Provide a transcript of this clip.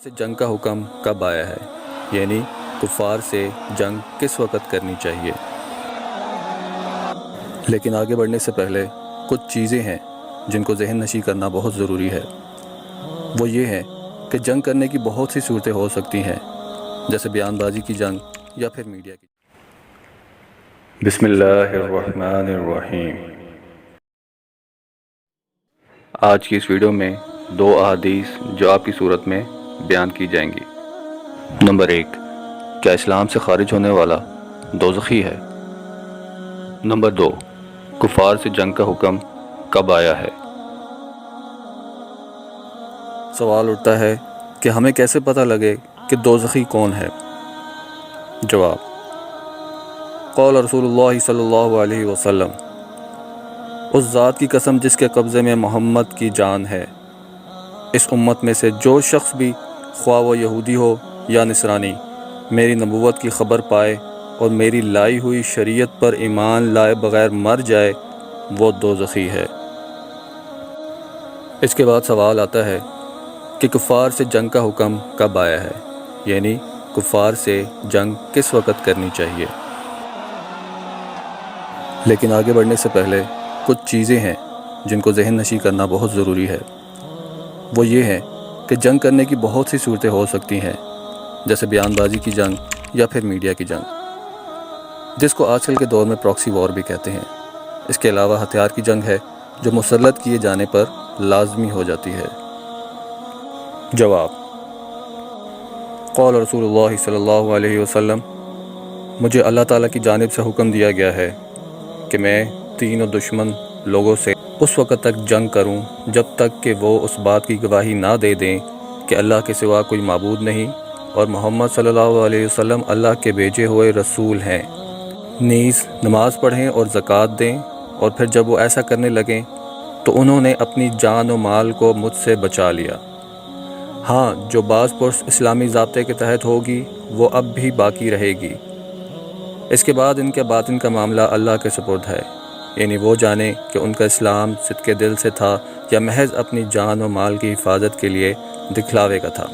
سے جنگ کا حکم کب آیا ہے، یعنی کفار سے جنگ کس وقت کرنی چاہیے۔ لیکن آگے بڑھنے سے پہلے کچھ چیزیں ہیں جن کو ذہن نشی کرنا بہت ضروری ہے۔ وہ یہ ہے کہ جنگ کرنے کی بہت سی صورتیں ہو سکتی ہیں، جیسے بیان بازی کی جنگ یا پھر میڈیا کی۔ بسم اللہ الرحمن الرحیم۔ آج کی اس ویڈیو میں 2 احادیث جو آپ کی صورت میں بیان کی جائیں گی۔ نمبر 1، کیا اسلام سے خارج ہونے والا دوزخی ہے؟ نمبر 2، کفار سے جنگ کا حکم کب آیا ہے؟ سوال اٹھتا ہے کہ ہمیں کیسے پتہ لگے کہ دوزخی کون ہے؟ جواب: قول رسول اللہ صلی اللہ علیہ وسلم، اس ذات کی قسم جس کے قبضے میں محمد کی جان ہے، اس امت میں سے جو شخص بھی خواہ وہ یہودی ہو یا نصرانی میری نبوت کی خبر پائے اور میری لائی ہوئی شریعت پر ایمان لائے بغیر مر جائے، وہ دوزخی ہے۔ اس کے بعد سوال آتا ہے کہ کفار سے جنگ کا حکم کب آیا ہے، یعنی کفار سے جنگ کس وقت کرنی چاہیے۔ لیکن آگے بڑھنے سے پہلے کچھ چیزیں ہیں جن کو ذہن نشی کرنا بہت ضروری ہے۔ وہ یہ ہے کہ جنگ کرنے کی بہت سی صورتیں ہو سکتی ہیں، جیسے بیان بازی کی جنگ یا پھر میڈیا کی جنگ، جس کو آج کل کے دور میں پراکسی وار بھی کہتے ہیں۔ اس کے علاوہ ہتھیار کی جنگ ہے جو مسلط کیے جانے پر لازمی ہو جاتی ہے۔ جواب: قول رسول اللہ صلی اللہ علیہ وسلم، مجھے اللہ تعالیٰ کی جانب سے حکم دیا گیا ہے کہ میں تینوں دشمن لوگوں سے اس وقت تک جنگ کروں جب تک کہ وہ اس بات کی گواہی نہ دے دیں کہ اللہ کے سوا کوئی معبود نہیں اور محمد صلی اللہ علیہ وسلم اللہ کے بھیجے ہوئے رسول ہیں، نیز نماز پڑھیں اور زکوٰۃ دیں، اور پھر جب وہ ایسا کرنے لگیں تو انہوں نے اپنی جان و مال کو مجھ سے بچا لیا۔ ہاں، جو بعض پرس اسلامی ضابطے کے تحت ہوگی وہ اب بھی باقی رہے گی۔ اس کے بعد ان کے باطن کا معاملہ اللہ کے سپرد ہے، یعنی وہ جانے کہ ان کا اسلام صدق دل سے تھا یا محض اپنی جان و مال کی حفاظت کے لیے دکھلاوے کا تھا۔